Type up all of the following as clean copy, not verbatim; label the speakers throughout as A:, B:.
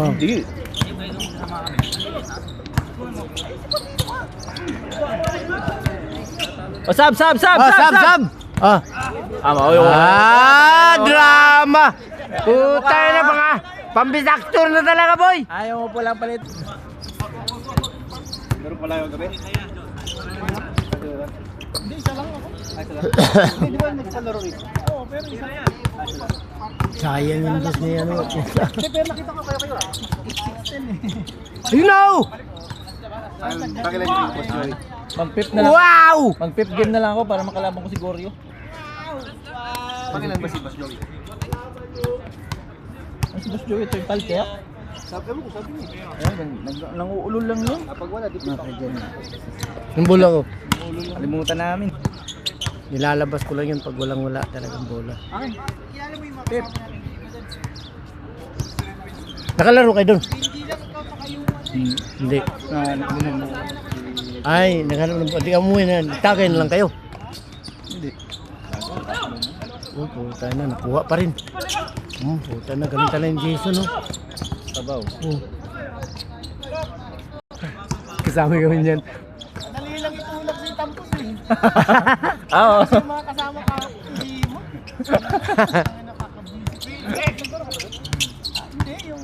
A: Hindi. Oh, sab.
B: Drama. Putay na mga pambisaktor na talaga, boy.
A: Ayaw mo po lang palit.
C: Meron pala yung gabi? Hindi, isa lang ako. Isa lang. Hindi, di ba nagsalaro rin? Oo, pero isa lang.
B: Sayang yung boss niya, ano.
C: Hindi, pero nakita ko kayo ah. 6'10" eh.
B: You know!
C: Pakilan yung boss Joy.
A: Mag-pip na lang.
B: Wow!
A: Mag-pip game na lang ako para makalaban ko si Goryo.
C: Pakilan ba si Boss Joy?
A: Ang si Boss Joey, ito yung palkaya.
C: Sabi mo, sabi mo.
A: Ayan, nanguulol lang yun.
C: Kapag wala, di pa.
B: Yung bola ko.
A: Kalimutan namin.
B: Nilalabas ko lang yun pag walang-wala talagang bola.
C: Akin.
A: Pip.
B: Nakalaro kayo doon? Hindi. Ay, nakalaro na. Hindi ka umuwi na. Tagay na lang kayo.
C: Hindi.
B: Oh, puta na. Nakuha pa rin. Puta na. Ganun talaga yung Jason, no?
A: Sabaw.
B: Oh. Kasama kami dyan.
C: Dali lang itulak si Tampos eh.
A: Oo.
C: Yung mga kasama ka, hindi mo. Hindi, yung...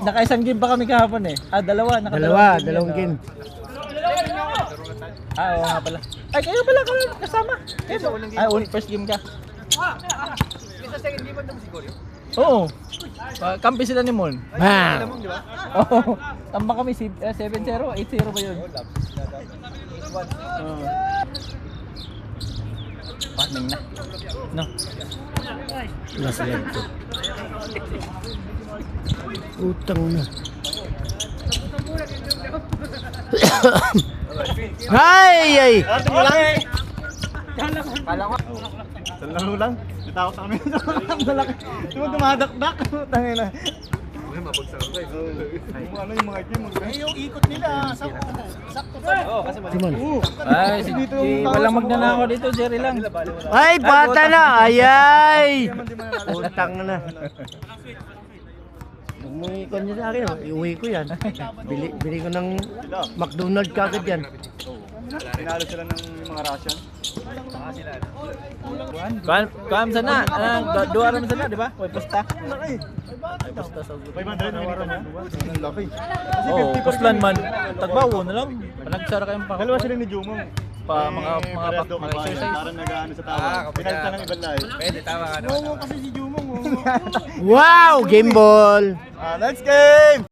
A: Naka-isang game pa kami kahapon eh.
B: Dalawang game.
A: Oo nga pala. Ay, kayo pala kasama. First game ka.
C: Sa second game, ano si Goryo?
A: Oo. Kampi sila ni Mon.
B: Bam!
A: Oo. Tamba kami 7-0, 8-0 ba yun? Partning na. No.
B: Last leg ko. Utang na. Ay!
C: Ate mo lang! Kala ko. Laro lang. Natakot kami. Ang malaki. Di ba dumadakdak? Tangin na. Ay, mabagsak ako eh. Ano yung mga game? Yung ikot nila. Sakto pa. Oo, kasi
B: Simon.
A: Ay, walang magnanakaw dito, Jerry lang.
B: Ay, bata na! Ayay! Utang na. Umuwi ko niya sa akin. Iuwi ko yan. Bili ko ng McDonald's kagad yan.
C: Pinalo sila ng mga Russian.
A: Kuam sana, dua ram sana, di ba? May pusta.
C: Laki.
A: May pusta sa
C: 500 na rin na. Ang laki. Kasi
A: Oh,
C: 50
A: puslan man. Tagbawo na lang. Panagsara kayong pa.
C: Dalawa sila ni Jumong.
A: mga
C: exercise. Parang nag-ano sa tawa. Pinalitan ng ibang lahi.
A: Pwede, tama ka.
C: Oo, kasi si Jumong.
B: Wow! Game ball!
C: Next game!